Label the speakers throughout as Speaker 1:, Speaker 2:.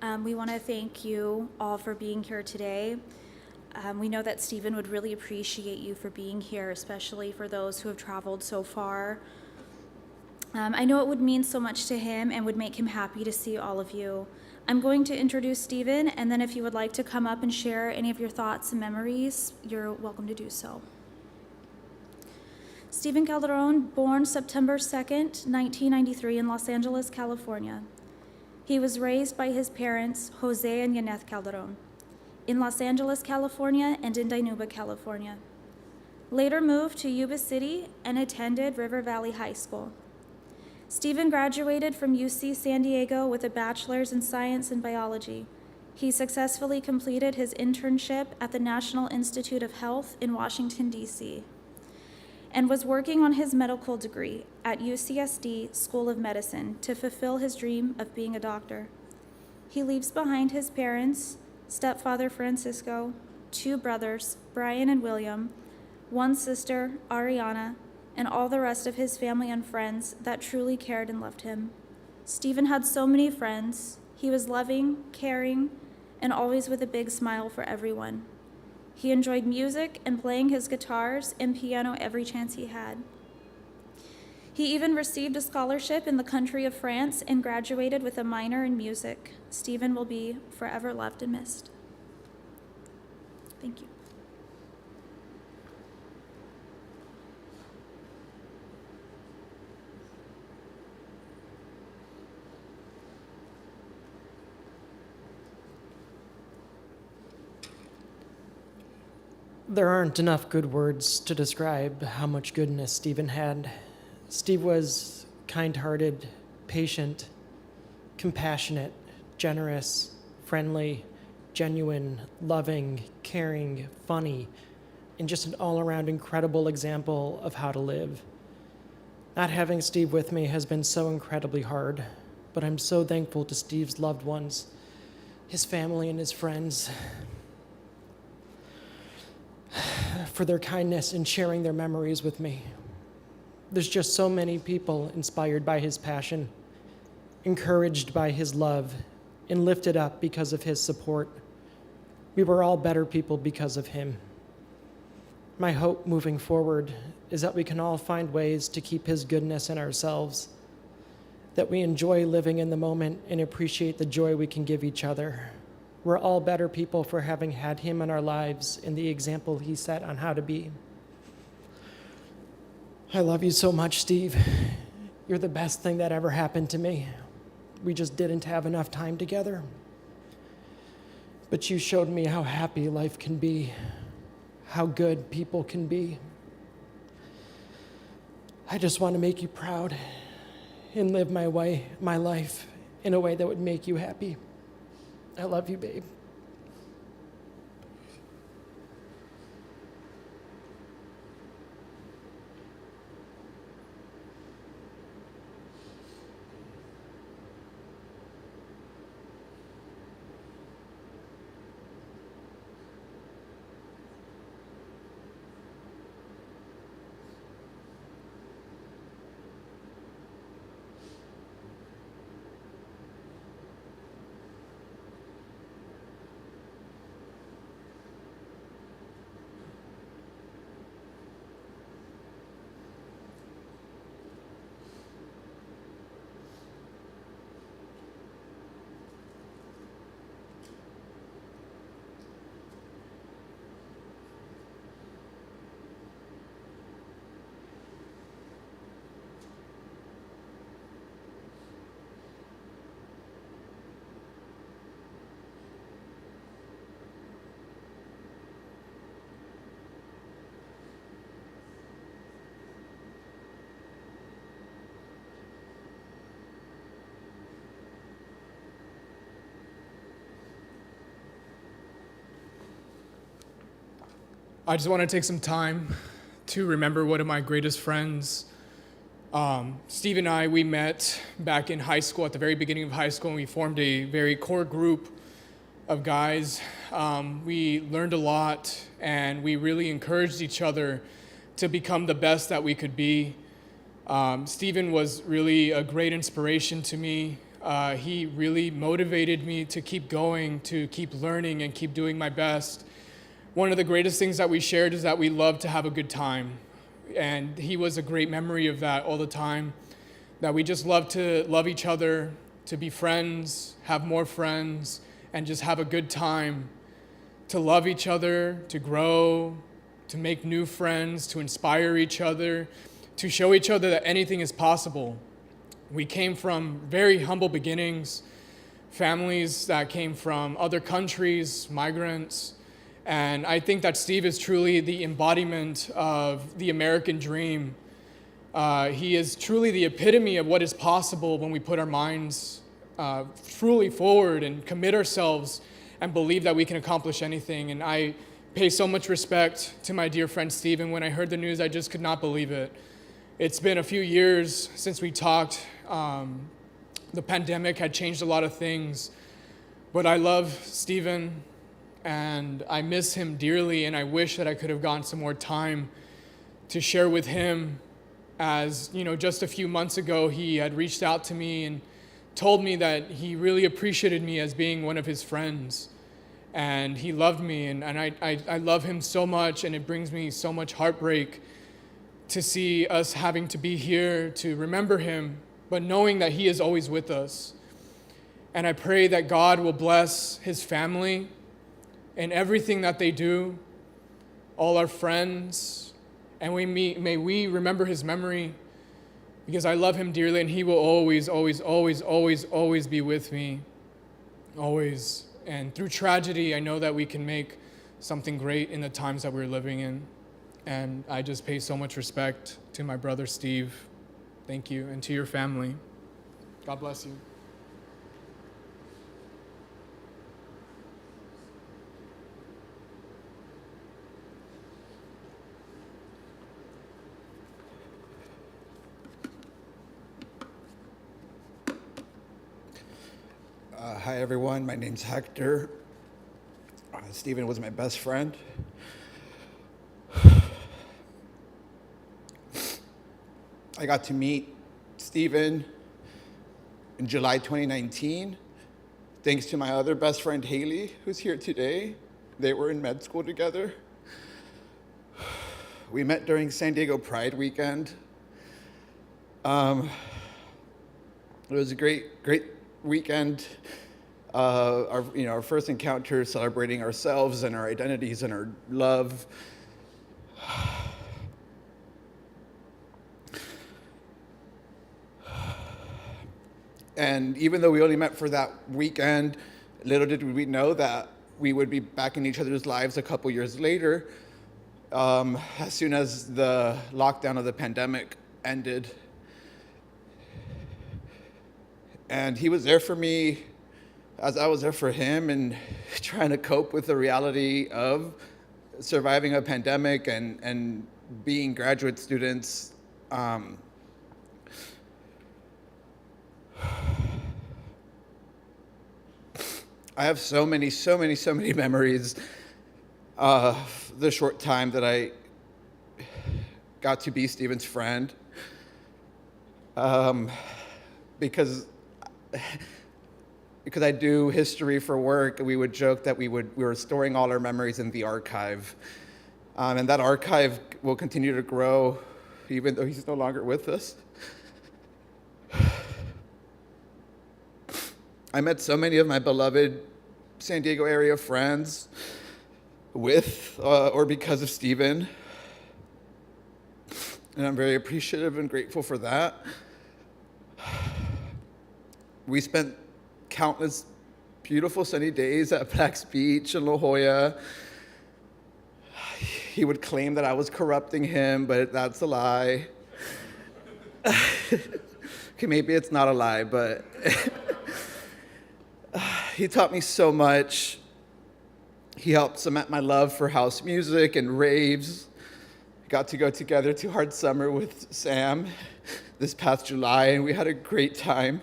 Speaker 1: We want to thank you all for being here today. We know that Stephen would really appreciate you for being here, especially for those who have traveled so far. I know it would mean so much to him and would make him happy to see all of you. I'm going to introduce Stephen, and then if you would like to come up and share any of your thoughts and memories, you're welcome to do so. Stephen Calderon, born September 2nd, 1993 in Los Angeles, California. He was raised by his parents, Jose and Yaneth Calderon, in Los Angeles, California, and in Dinuba, California. Later moved to Yuba City and attended River Valley High School. Stephen graduated from UC San Diego with a bachelor's in science and biology. He successfully completed his internship at the National Institute of Health in Washington, D.C., and was working on his medical degree at UCSD School of Medicine to fulfill his dream of being a doctor. He leaves behind his parents, stepfather Francisco, 2 brothers, Brian and William, 1 sister, Ariana, and all the rest of his family and friends that truly cared and loved him. Stephen had so many friends. He was loving, caring, and always with a big smile for everyone. He enjoyed music and playing his guitars and piano every chance he had. He even received a scholarship in the country of France and graduated with a minor in music. Stephen will be forever loved and missed. Thank you.
Speaker 2: There aren't enough good words to describe how much goodness Stephen had. Steve was kind-hearted, patient, compassionate, generous, friendly, genuine, loving, caring, funny, and just an all-around incredible example of how to live. Not having Steve with me has been so incredibly hard, but I'm so thankful to Steve's loved ones, his family and his friends, for their kindness in sharing their memories with me. There's just so many people inspired by his passion, encouraged by his love, and lifted up because of his support. We were all better people because of him. My hope moving forward is that we can all find ways to keep his goodness in ourselves, that we enjoy living in the moment and appreciate the joy we can give each other. We're all better people for having had him in our lives and the example he set on how to be. I love you so much, Steve. You're the best thing that ever happened to me. We just didn't have enough time together. But you showed me how happy life can be, how good people can be. I just want to make you proud and live my life in a way that would make you happy. I love you, babe.
Speaker 3: I just want to take some time to remember one of my greatest friends. Steve and I, we met back in high school, at the very beginning of high school, and we formed a very core group of guys. We learned a lot, and we really encouraged each other to become the best that we could be. Stephen was really a great inspiration to me. He really motivated me to keep going, to keep learning and keep doing my best. One of the greatest things that we shared is that we love to have a good time. And he was a great memory of that all the time, that we just love to love each other, to be friends, have more friends, and just have a good time, to love each other, to grow, to make new friends, to inspire each other, to show each other that anything is possible. We came from very humble beginnings, families that came from other countries, migrants, and I think that Steve is truly the embodiment of the American dream. He is truly the epitome of what is possible when we put our minds truly forward and commit ourselves and believe that we can accomplish anything. And I pay so much respect to my dear friend Steve, and when I heard the news, I just could not believe it. It's been a few years since we talked. The pandemic had changed a lot of things, but I love Stephen and I miss him dearly, and I wish that I could have gotten some more time to share with him. As you know, just a few months ago, he had reached out to me and told me that he really appreciated me as being one of his friends, and he loved me, and I love him so much, and it brings me so much heartbreak to see us having to be here to remember him, but knowing that he is always with us. And I pray that God will bless his family and everything that they do, all our friends, and may we remember his memory, because I love him dearly, and he will always, always, always, always, always be with me, always. And through tragedy, I know that we can make something great in the times that we're living in. And I just pay so much respect to my brother Steve. Thank you, and to your family. God bless you.
Speaker 4: Hi everyone, my name's Hector. Stephen was my best friend. I got to meet Stephen in July 2019, thanks to my other best friend Haley, who's here today. They were in med school together. We met during San Diego Pride weekend. It was a great weekend. Our first encounter celebrating ourselves and our identities and our love. And even though we only met for that weekend, little did we know that we would be back in each other's lives a couple years later, as soon as the lockdown of the pandemic ended. And he was there for me as I was there for him, and trying to cope with the reality of surviving a pandemic and being graduate students. I have so many memories of the short time that I got to be Stephen's friend. Because I do history for work, we would joke that we were storing all our memories in the archive. And that archive will continue to grow even though he's no longer with us. I met so many of my beloved San Diego area friends with or because of Stephen. And I'm very appreciative and grateful for that. We spent countless beautiful sunny days at Black's Beach in La Jolla. He would claim that I was corrupting him, but that's a lie. Okay, maybe it's not a lie, but he taught me so much. He helped cement my love for house music and raves. Got to go together to Hard Summer with Sam this past July, and we had a great time.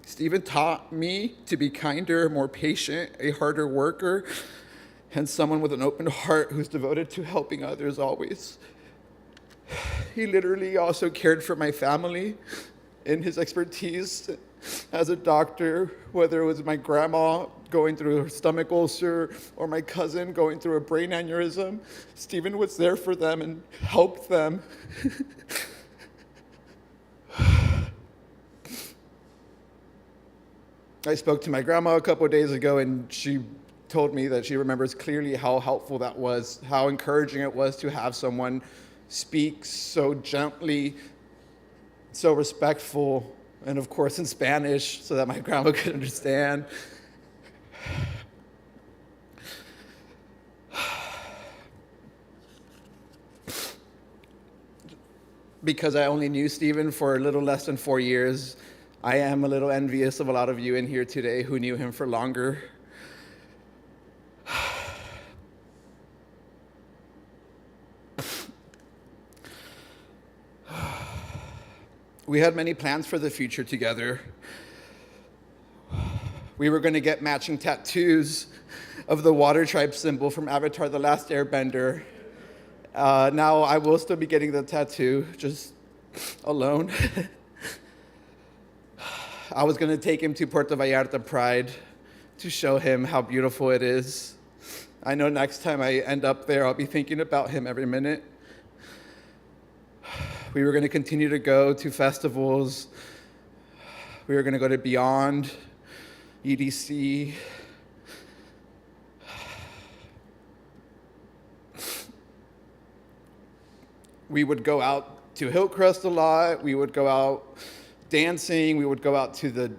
Speaker 4: Stephen taught me to be kinder, more patient, a harder worker, and someone with an open heart who's devoted to helping others always. he literally also cared for my family in his expertise as a doctor, whether it was my grandma going through her stomach ulcer or my cousin going through a brain aneurysm. Stephen was there for them and helped them. I spoke to my grandma a couple of days ago, and she told me that she remembers clearly how helpful that was, how encouraging it was to have someone speak so gently, so respectful, and of course in Spanish so that my grandma could understand. Because I only knew Stephen for a little less than 4 years, I am a little envious of a lot of you in here today who knew him for longer. We had many plans for the future together. We were going to get matching tattoos of the water tribe symbol from Avatar: The Last Airbender. Now I will still be getting the tattoo, just alone. I was going to take him to Puerto Vallarta Pride to show him how beautiful it is. I know next time I end up there, I'll be thinking about him every minute. We were going to continue to go to festivals. We were going to go to Beyond, EDC. We would go out to Hillcrest a lot. We would go out dancing. We would go out to the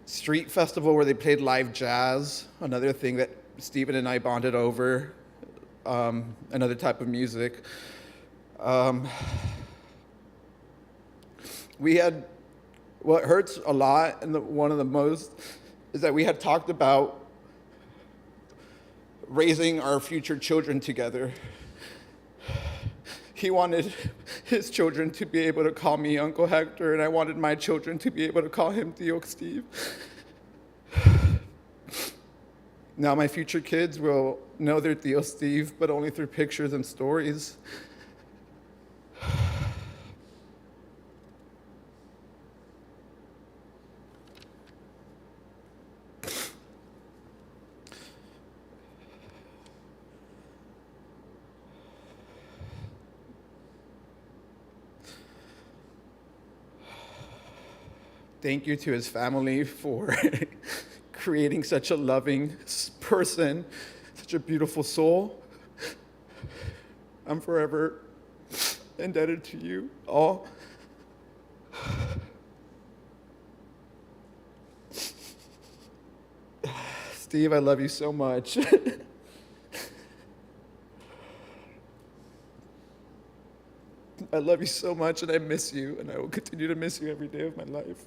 Speaker 4: street festival where they played live jazz, another thing that Stephen and I bonded over, another type of music. We had, what hurts a lot, and one of the most, is that we had talked about raising our future children together. He wanted his children to be able to call me Uncle Hector, and I wanted my children to be able to call him Tío Steve. Now my future kids will know their Tío Steve, but only through pictures and stories. Thank you to his family for creating such a loving person, such a beautiful soul. I'm forever indebted to you all. Steve, I love you so much. I love you so much, and I miss you, and I will continue to miss you every day of my life.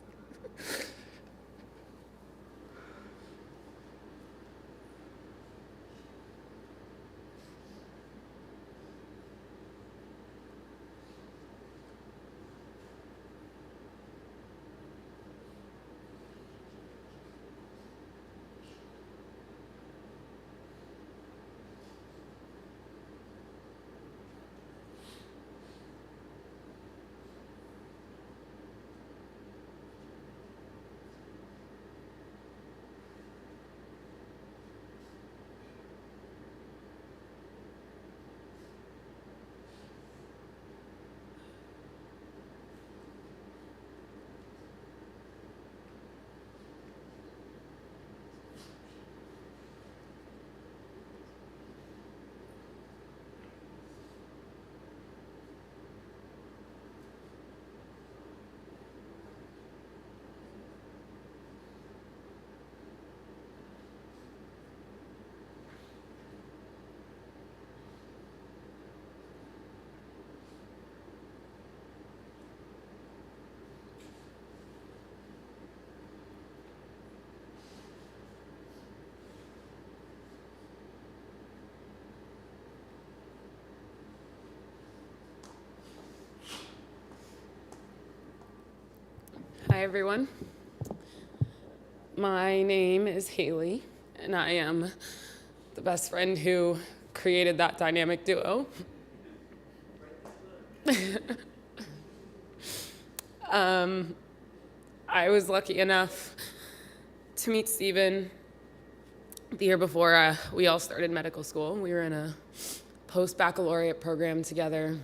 Speaker 5: Hi, everyone. My name is Haley, and I am the best friend who created that dynamic duo. I was lucky enough to meet Stephen the year before we all started medical school. We were in a post-baccalaureate program together,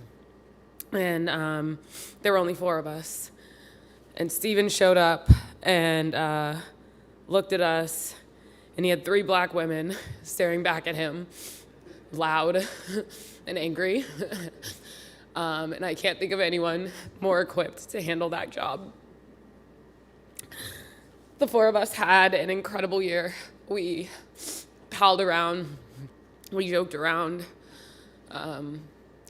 Speaker 5: and there were only 4 of us. And Stephen showed up and looked at us, and he had 3 black women staring back at him, loud and angry. And I can't think of anyone more equipped to handle that job. The 4 of us had an incredible year. We palled around, we joked around.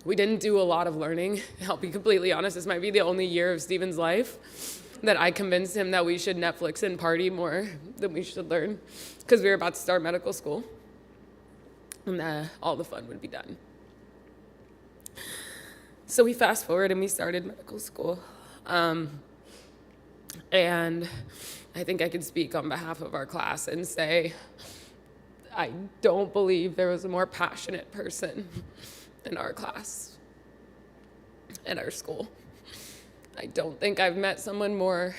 Speaker 5: We didn't do a lot of learning. I'll be completely honest, this might be the only year of Stephen's life that I convinced him that we should Netflix and party more than we should learn, because we were about to start medical school, and all the fun would be done. So we fast forward and we started medical school. And I think I could speak on behalf of our class and say, I don't believe there was a more passionate person in our class, in our school. I don't think I've met someone more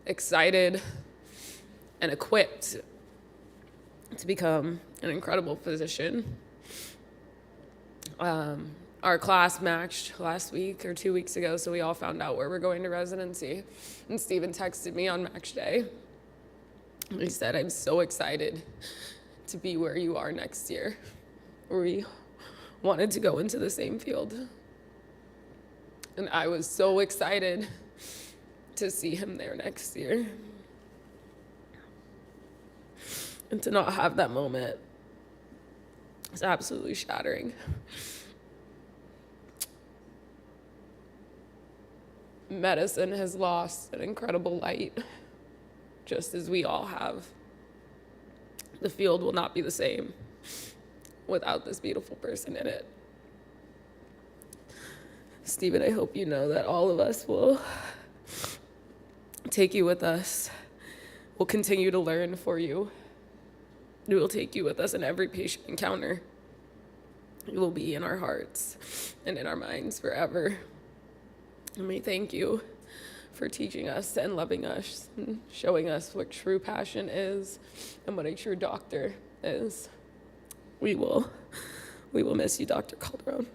Speaker 5: excited and equipped to become an incredible physician. Our class matched last week or 2 weeks ago, so we all found out where we're going to residency. And Stephen texted me on match day. He said, I'm so excited to be where you are next year. We wanted to go into the same field. And I was so excited to see him there next year. And to not have that moment is absolutely shattering. Medicine has lost an incredible light, just as we all have. The field will not be the same without this beautiful person in it. Stephen, I hope you know that all of us will take you with us. We'll continue to learn for you. We will take you with us in every patient encounter. You will be in our hearts and in our minds forever. And we thank you for teaching us and loving us and showing us what true passion is and what a true doctor is. We will miss you, Dr. Calderon.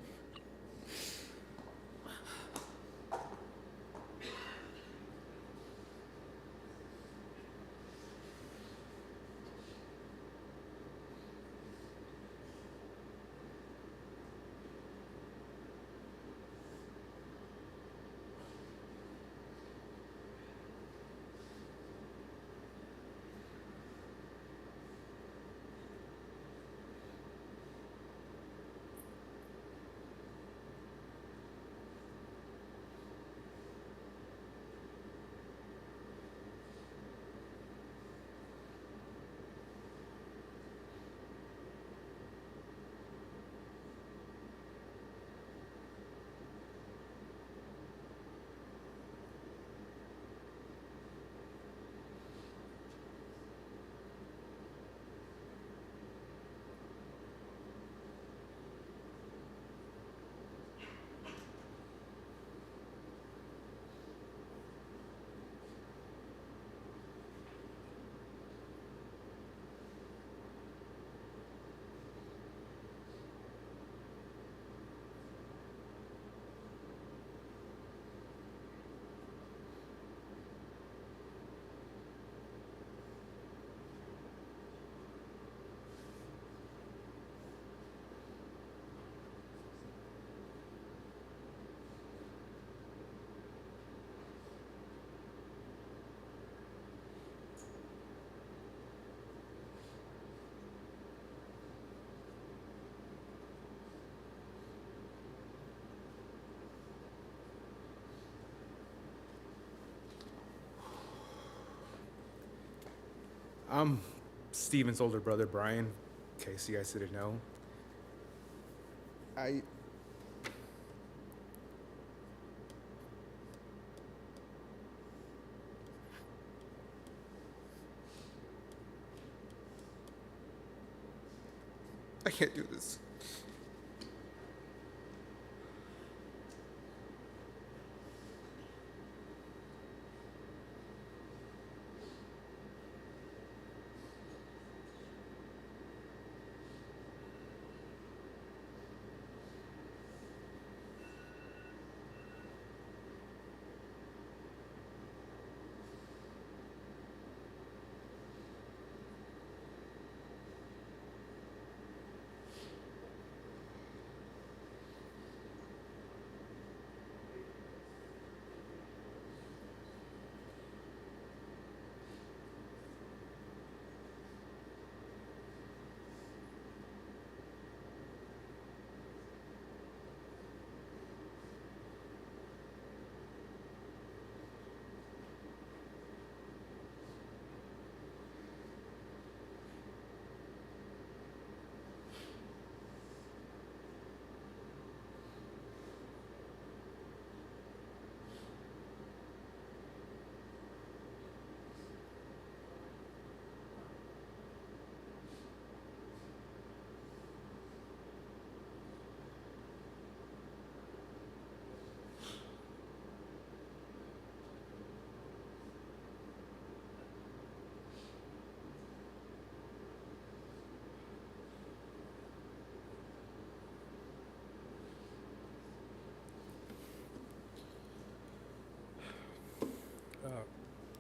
Speaker 6: I'm Steven's older brother, Brian, in case you guys didn't know. I can't do this.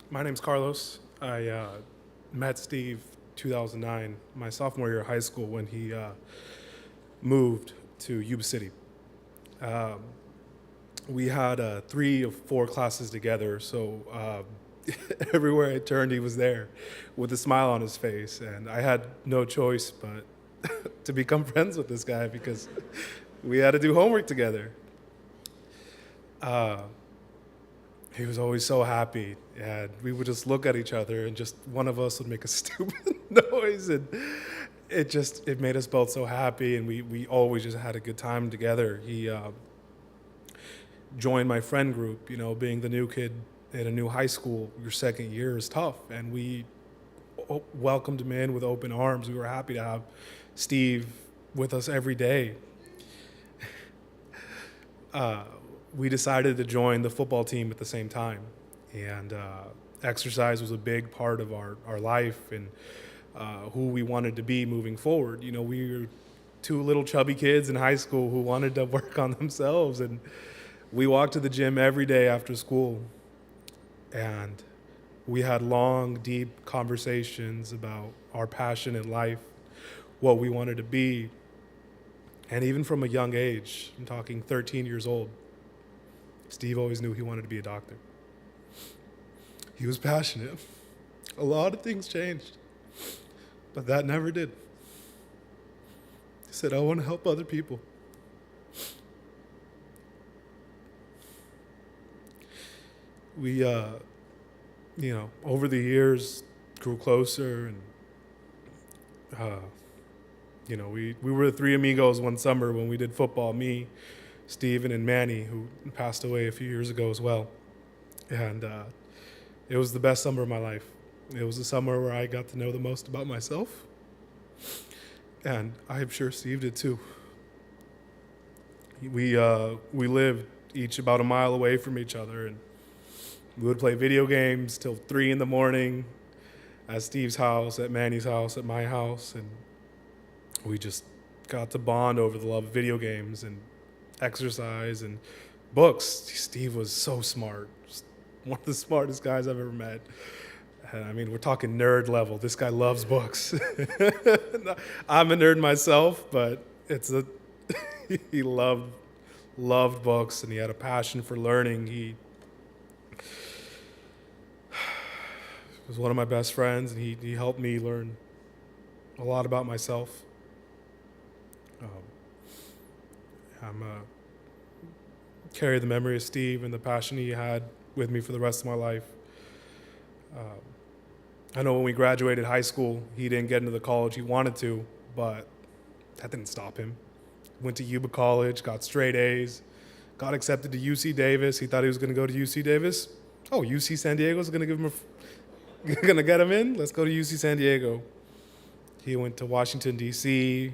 Speaker 6: My name's Carlos. I met Steve 2009, my sophomore year of high school, when he moved to Yuba City. We had 3 or 4 classes together, so everywhere I turned, he was there with a smile on his face, and I had no choice but to become friends with this guy because we had to do homework together. He was always so happy, and we would just look at each other, and just one of us would make a stupid noise, and it made us both so happy, and we always just had a good time together. He joined my friend group. You know, being the new kid in a new high school, your second year is tough, and we welcomed him in with open arms. We were happy to have Steve with us every day. We decided to join the football team at the same time, and exercise was a big part of our life and who we wanted to be moving forward. You know, we were 2 little chubby kids in high school who wanted to work on themselves, and we walked to the gym every day after school, and we had long, deep conversations about our passion in life, what we wanted to be, and even from a young age, I'm talking 13 years old, Steve always knew he wanted to be a doctor. He was passionate. A lot of things changed, but that never did. He said, I want to help other people. We, over the years grew closer, and, we were the 3 amigos one summer when we did football, me, Steven, and Manny, who passed away a few years ago as well. And it was the best summer of my life. It was the summer where I got to know the most about myself. And I'm sure Steve did too. We lived each about a mile away from each other, and we would play video games till 3 in the morning at Steve's house, at Manny's house, at my house, and we just got to bond over the love of video games and exercise and books. Steve was so smart, just one of the smartest guys I've ever met. And I mean, we're talking nerd level. This guy loves books. I'm a nerd myself, but he loved books, and he had a passion for learning. He was one of my best friends, and he helped me learn a lot about myself. I'm carry the memory of Steve and the passion he had with me for the rest of my life. I know when we graduated high school, he didn't get into the college he wanted to, but that didn't stop him. Went to Yuba College, got straight A's, got accepted to UC Davis. He thought he was going to go to UC Davis. Oh, UC San Diego's going to give him going to get him in? Let's go to UC San Diego. He went to Washington, D.C.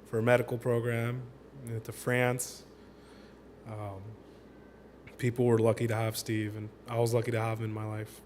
Speaker 6: for a medical program, went to France. People were lucky to have Steve, and I was lucky to have him in my life.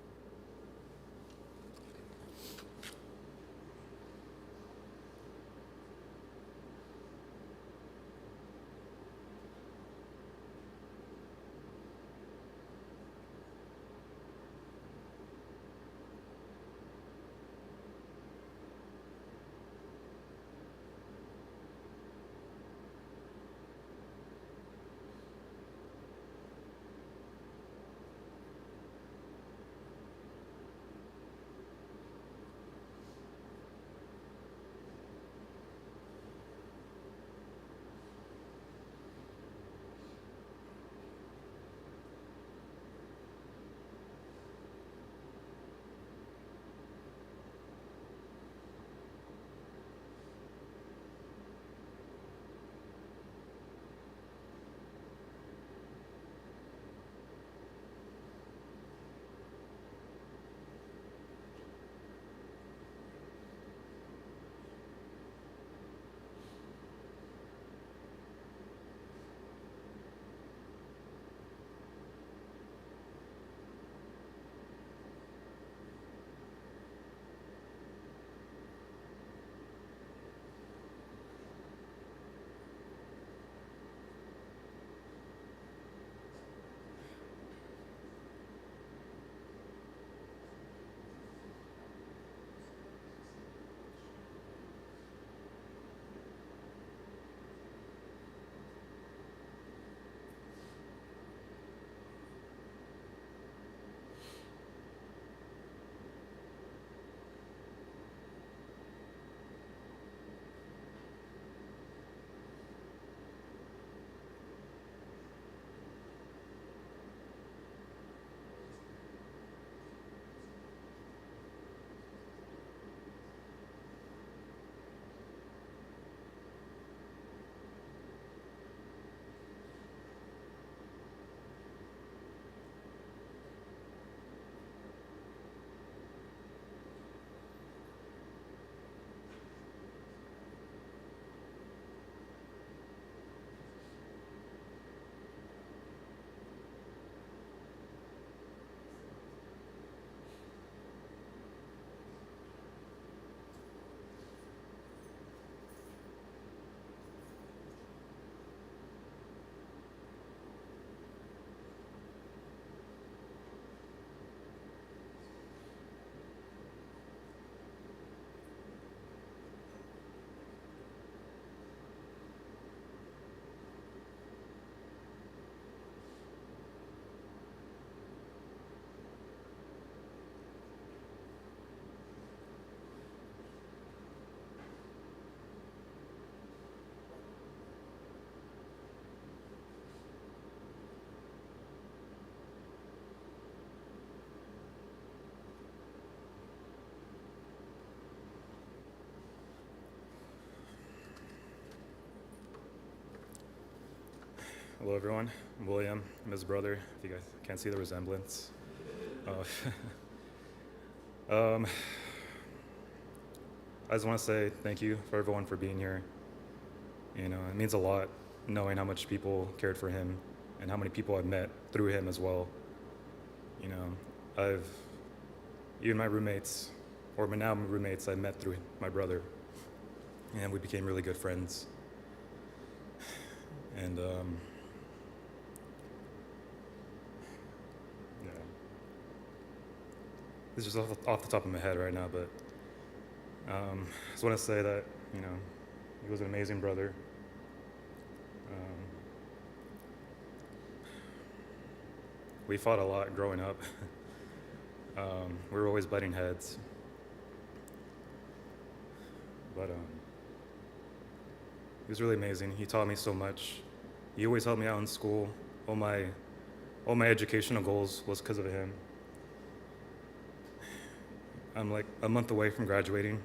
Speaker 7: Hello, everyone. I'm William. I'm his brother, if you guys can't see the resemblance. I just want to say thank you for everyone for being here. You know, it means a lot knowing how much people cared for him and how many people I've met through him as well. You know, even my roommates, or now my roommates, I met through my brother, and we became really good friends. And yeah, this is just off the top of my head right now, but I just want to say that, you know, he was an amazing brother. We fought a lot growing up. We were always butting heads. But he was really amazing. He taught me so much. He always helped me out in school. All my educational goals was because of him. I'm like a month away from graduating.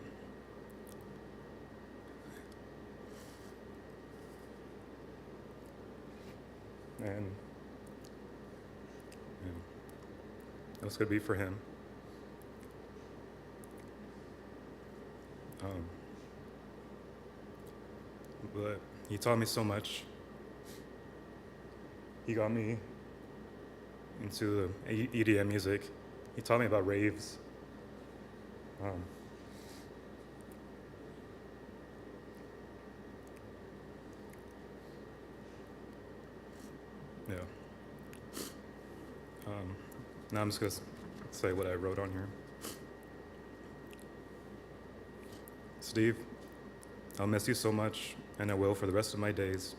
Speaker 7: And yeah, that was going to be for him. But he taught me so much. He got me into EDM music. He taught me about raves. Yeah. Now I'm just gonna say what I wrote on here. Steve, I'll miss you so much, and I will for the rest of my days.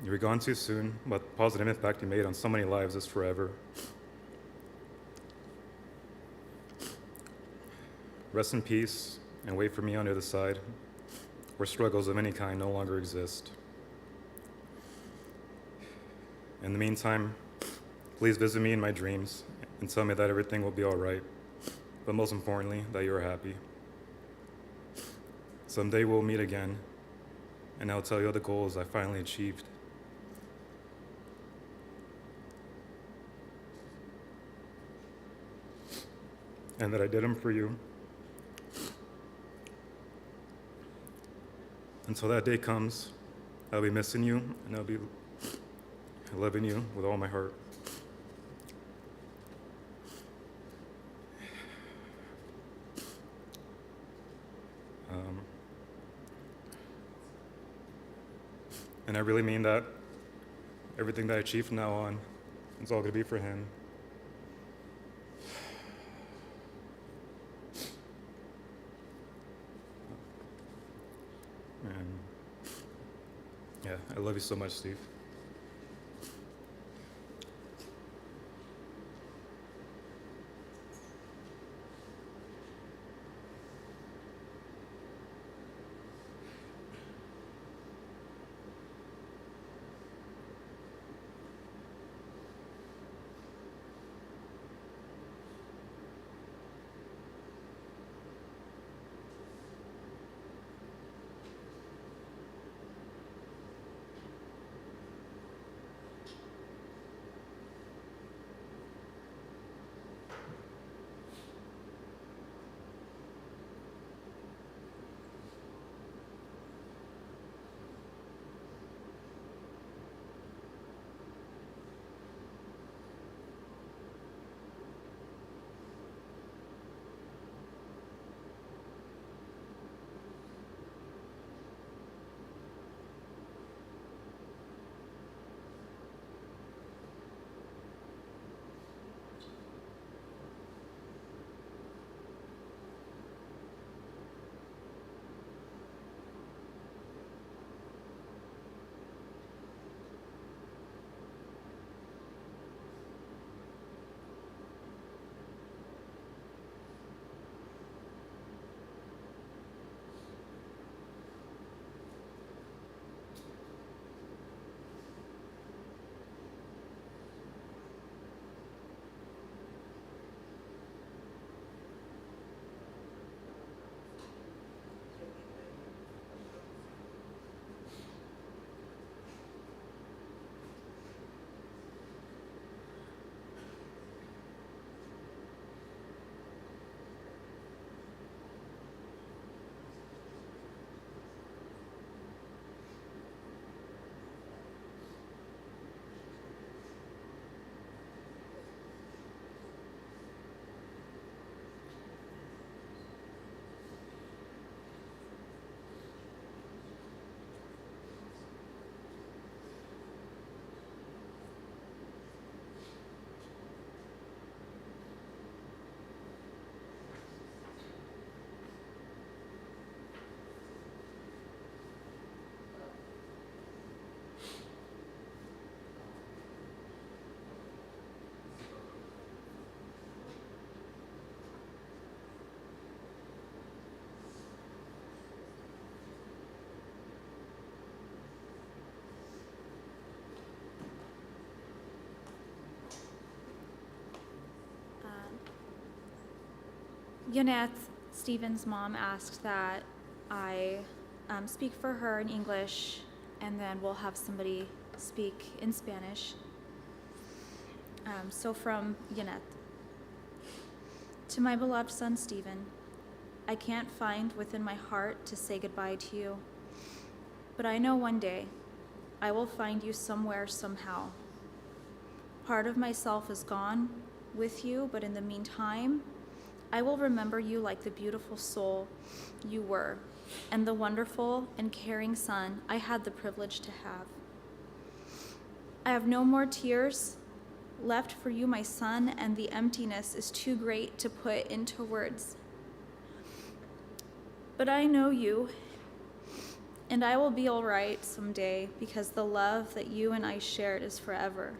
Speaker 7: You were gone too soon, but the positive impact you made on so many lives is forever. Rest in peace, and wait for me on the other side, where struggles of any kind no longer exist. In the meantime, please visit me in my dreams and tell me that everything will be all right, but most importantly, that you're happy. Someday we'll meet again, and I'll tell you the goals I finally achieved. And that I did them for you. Until that day comes, I'll be missing you, and I'll be loving you with all my heart. And I really mean that. Everything that I achieve from now on, it's all going to be for him. And yeah, I love you so much, Steve.
Speaker 1: Yaneth, Stephen's mom, asked that I speak for her in English, and then we'll have somebody speak in Spanish. So from Yaneth. To my beloved son, Stephen, I can't find within my heart to say goodbye to you, but I know one day I will find you somewhere, somehow. Part of myself is gone with you, but in the meantime, I will remember you like the beautiful soul you were, and the wonderful and caring son I had the privilege to have. I have no more tears left for you, my son, and the emptiness is too great to put into words. But I know you, and I will be all right someday because the love that you and I shared is forever.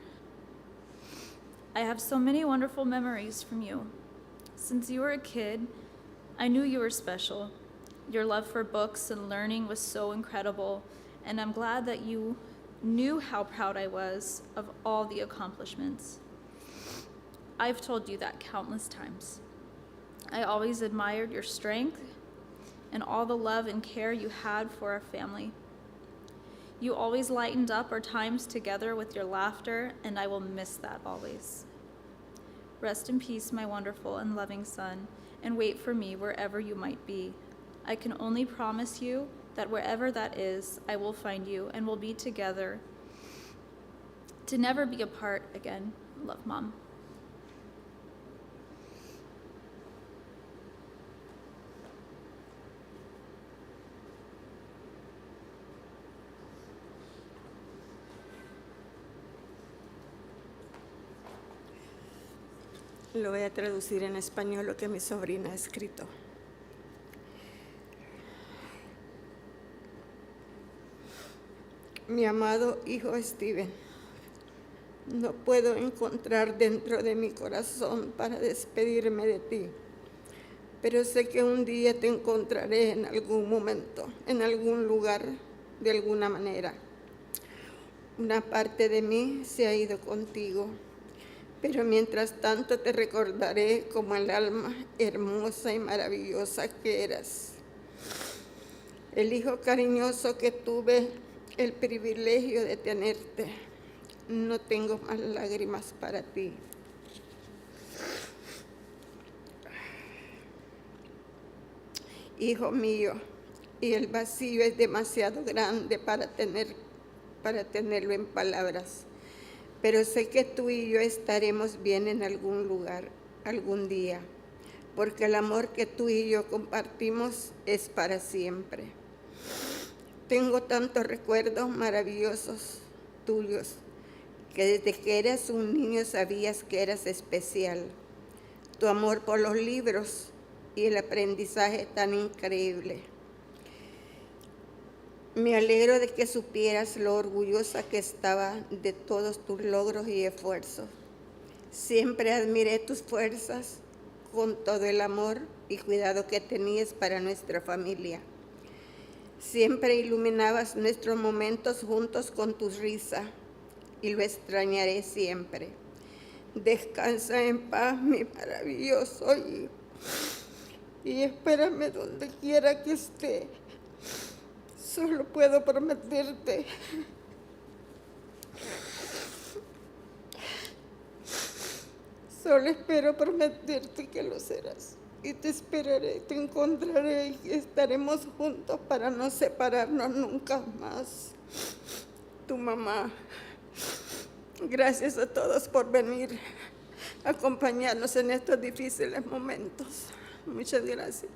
Speaker 1: I have so many wonderful memories from you. Since you were a kid, I knew you were special. Your love for books and learning was so incredible, and I'm glad that you knew how proud I was of all the accomplishments. I've told you that countless times. I always admired your strength and all the love and care you had for our family. You always lightened up our times together with your laughter, and I will miss that always. Rest in peace, my wonderful and loving son, and wait for me wherever you might be. I can only promise you that wherever that is, I will find you and we'll be together to never be apart again. Love, Mom.
Speaker 8: Lo voy a traducir en español lo que mi sobrina ha escrito. Mi amado hijo Steven, no puedo encontrar dentro de mi corazón para despedirme de ti, pero sé que un día te encontraré en algún momento, en algún lugar, de alguna manera. Una parte de mí se ha ido contigo, pero mientras tanto te recordaré como el alma hermosa y maravillosa que eras. El hijo cariñoso que tuve el privilegio de tenerte. No tengo más lágrimas para ti. Hijo mío, y el vacío es demasiado grande para tenerlo en palabras. Pero sé que tú y yo estaremos bien en algún lugar, algún día, porque el amor que tú y yo compartimos es para siempre. Tengo tantos recuerdos maravillosos tuyos, que desde que eras un niño sabías que eras especial. Tu amor por los libros y el aprendizaje tan increíble. Me alegro de que supieras lo orgullosa que estaba de todos tus logros y esfuerzos. Siempre admiré tus fuerzas con todo el amor y cuidado que tenías para nuestra familia. Siempre iluminabas nuestros momentos juntos con tu risa y lo extrañaré siempre. Descansa en paz, mi maravilloso hijo, y espérame donde quiera que esté. Solo puedo prometerte solo espero prometerte que lo serás. Y te esperaré, te encontraré y estaremos juntos para no separarnos nunca más. Tu mamá. Gracias a todos por venir a acompañarnos en estos difíciles momentos. Muchas gracias.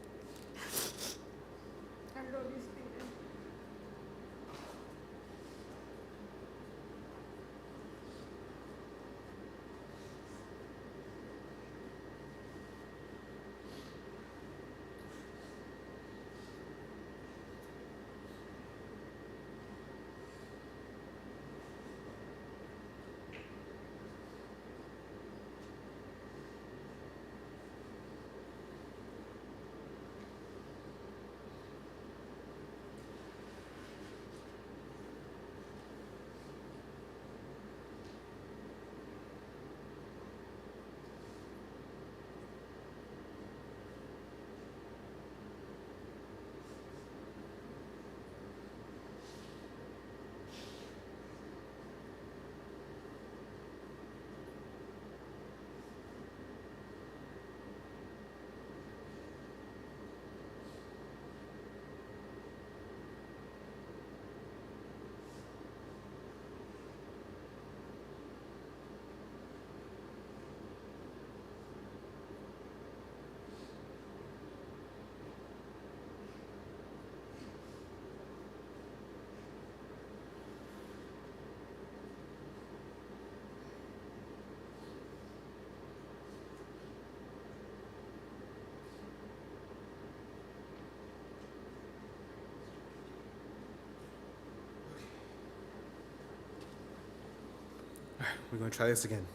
Speaker 9: We're going to try this again.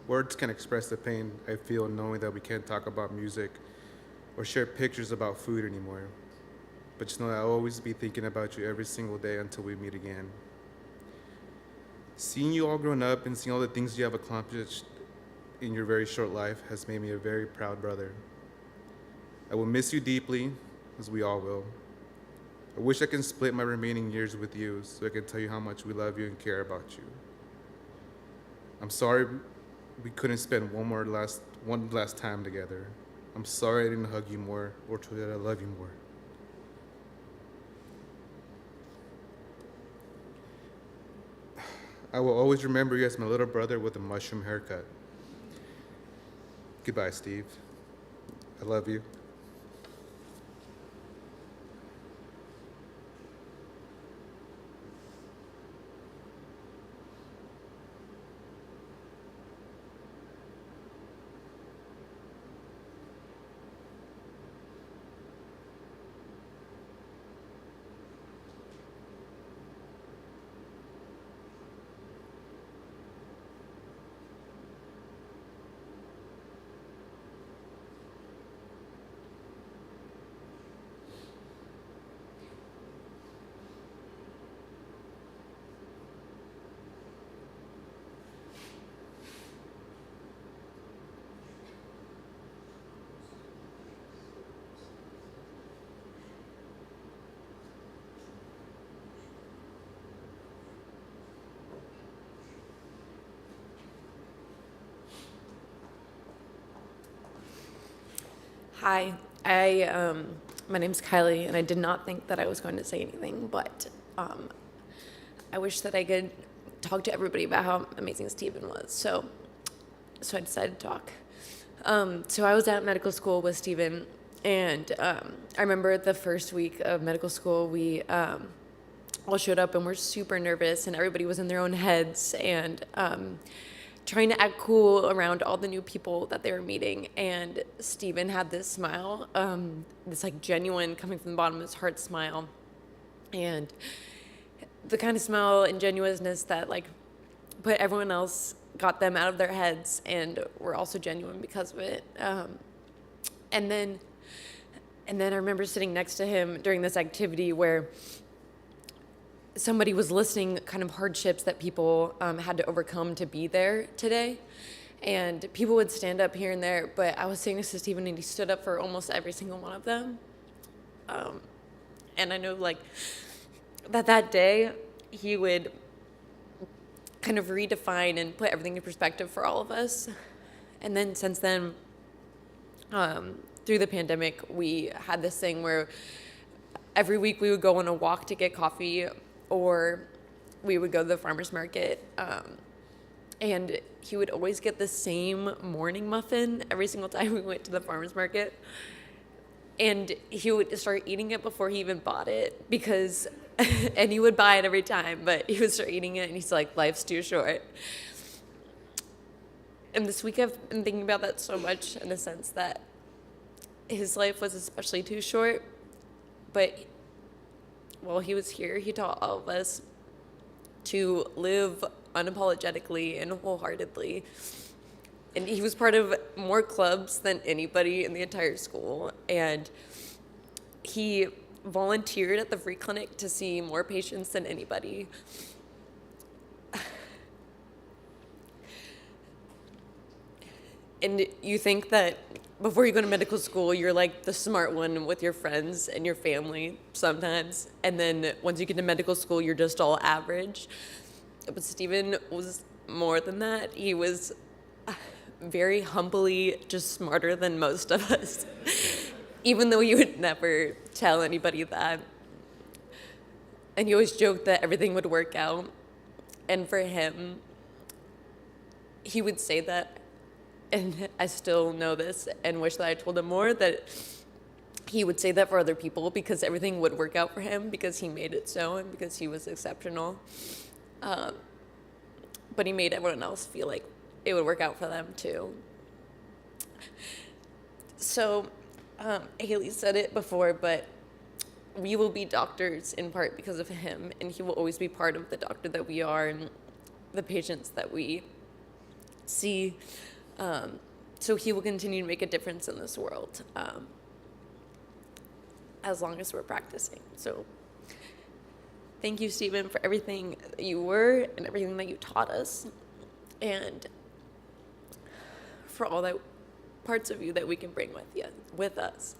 Speaker 9: Words can express the pain I feel knowing that we can't talk about music or share pictures about food anymore. But just know that I'll always be thinking about you every single day until we meet again. Seeing you all grown up and seeing all the things you have accomplished in your very short life has made me a very proud brother. I will miss you deeply, as we all will. I wish I can split my remaining years with you so I can tell you how much we love you and care about you. I'm sorry we couldn't spend one last time together. I'm sorry I didn't hug you more or tell you that I love you more. I will always remember you as my little brother with a mushroom haircut. Goodbye, Steve. I love you.
Speaker 10: Hi, my name's Kylie, and I did not think that I was going to say anything, but I wish that I could talk to everybody about how amazing Stephen was. So I decided to talk. So I was at medical school with Stephen, and I remember the first week of medical school, we all showed up and were super nervous, and everybody was in their own heads, and trying to act cool around all the new people that they were meeting. And Stephen had this smile, this like genuine, coming from the bottom of his heart smile, and the kind of smile and genuineness that like put everyone else, got them out of their heads, and were also genuine because of it. And then I remember sitting next to him during this activity where somebody was listing kind of hardships that people had to overcome to be there today. And people would stand up here and there, but I was sitting next to Stephen, and he stood up for almost every single one of them. And I know like that day he would kind of redefine and put everything in perspective for all of us. And then since then, through the pandemic, we had this thing where every week we would go on a walk to get coffee, or we would go to the farmer's market, and he would always get the same morning muffin every single time we went to the farmer's market. And he would start eating it before he even bought it, because, and he would buy it every time, but he would start eating it, and he's like, life's too short. And this week I've been thinking about that so much, in the sense that his life was especially too short, but while he was here, he taught all of us to live unapologetically and wholeheartedly. And he was part of more clubs than anybody in the entire school. And he volunteered at the free clinic to see more patients than anybody. And you think that before you go to medical school, you're like the smart one with your friends and your family sometimes. And then once you get to medical school, you're just all average. But Stephen was more than that. He was very humbly just smarter than most of us, even though he would never tell anybody that. And he always joked that everything would work out. And for him, he would say that, and I still know this and wish that I told him more, that he would say that for other people because everything would work out for him because he made it so and because he was exceptional. But he made everyone else feel like it would work out for them too. So Haley said it before, but we will be doctors in part because of him, and he will always be part of the doctor that we are and the patients that we see. So he will continue to make a difference in this world as long as we're practicing. So thank you, Stephen, for everything that you were and everything that you taught us, and for all that parts of you that we can bring with us.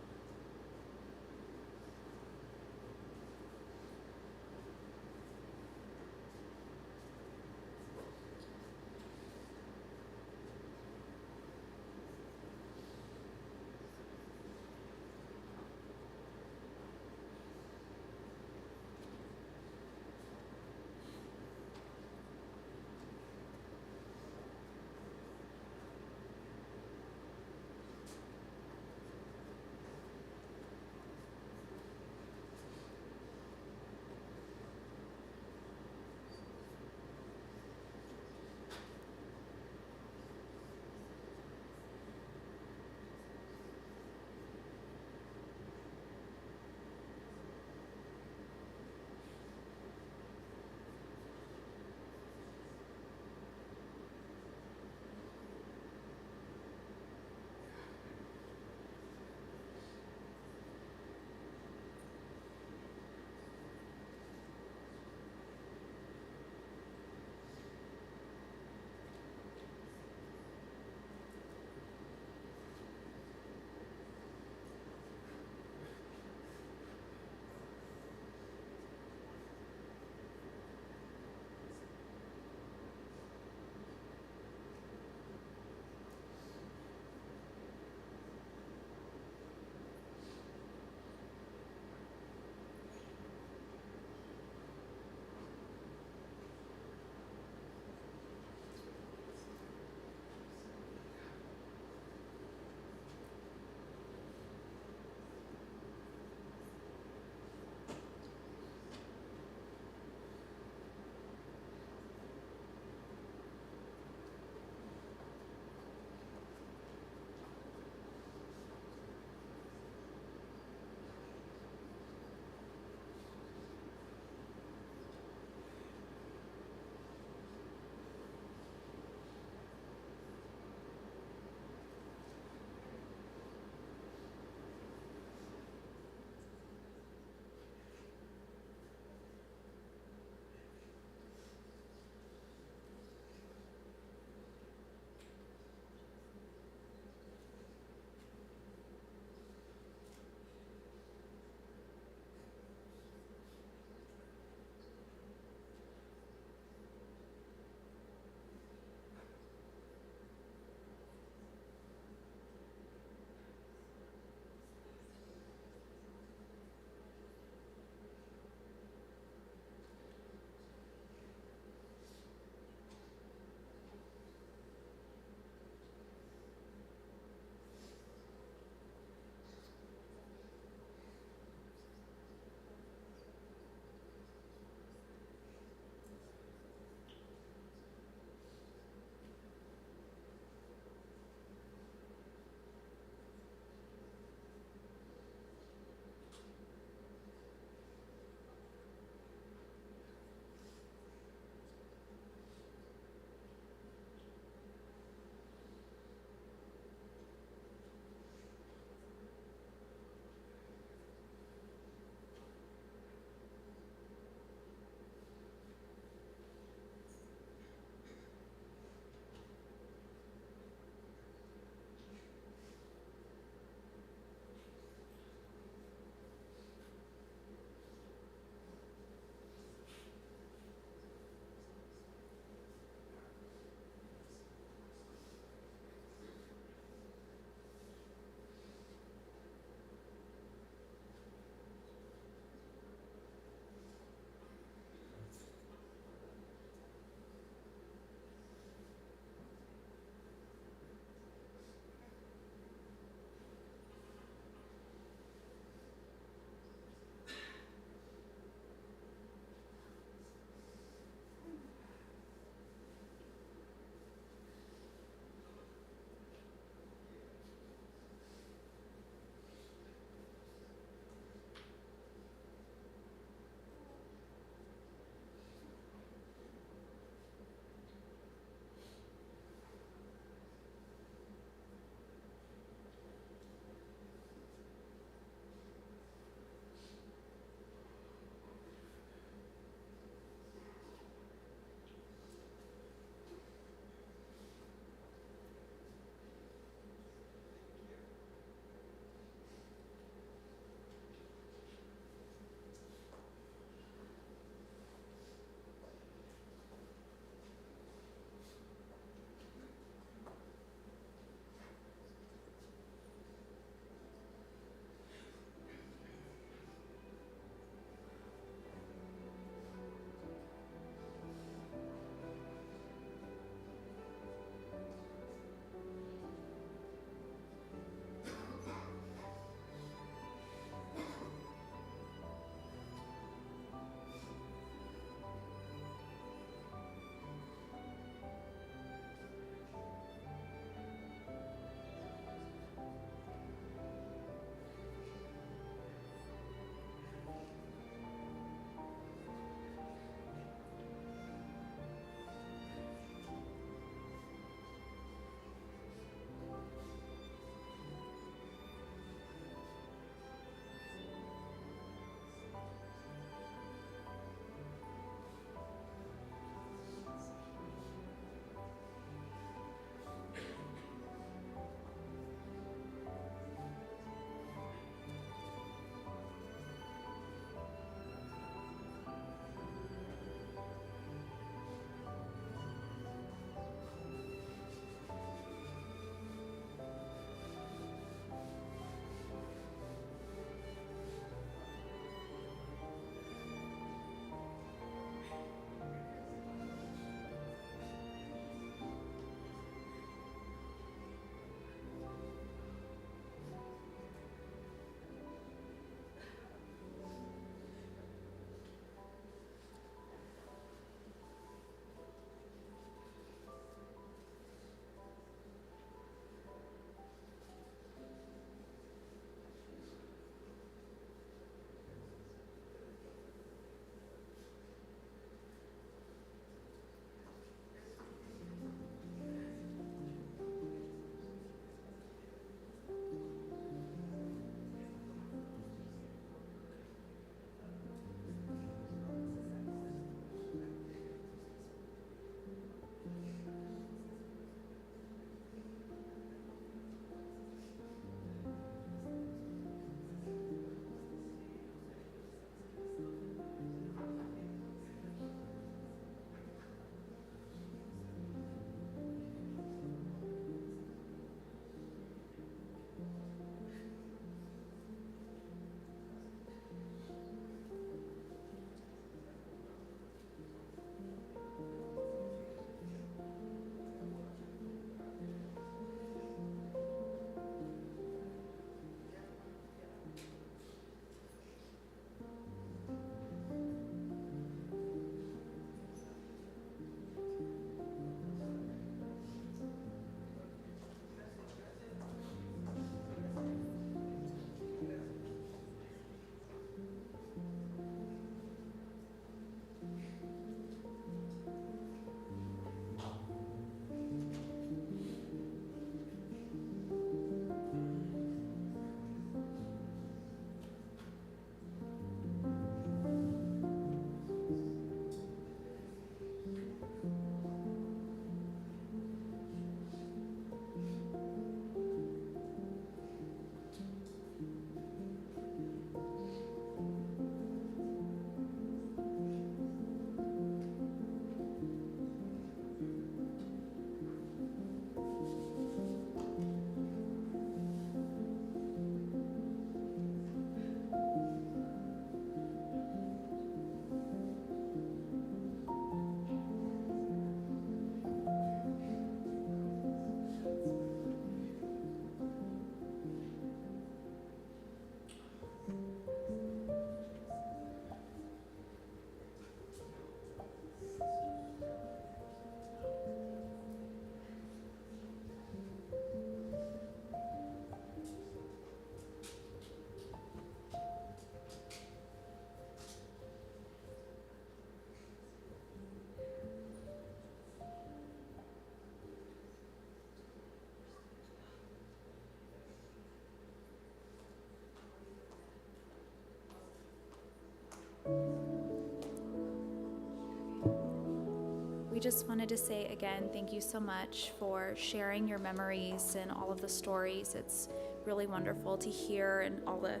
Speaker 1: just wanted to say again, thank you so much for sharing your memories and all of the stories. It's really wonderful to hear and all the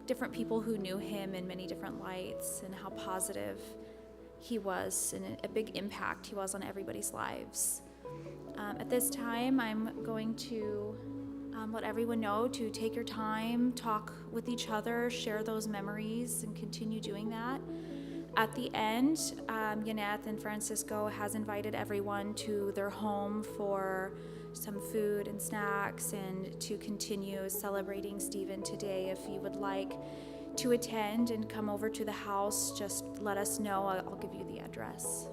Speaker 1: different people who knew him in many different lights and how positive he was and a big impact he was on everybody's lives. At this time, I'm going to let everyone know to take your time, talk with each other, share those memories, and continue doing that. At the end, Yaneth and Francisco has invited everyone to their home for some food and snacks and to continue celebrating Stephen today. If you would like to attend and come over to the house, just let us know. I'll give you the address.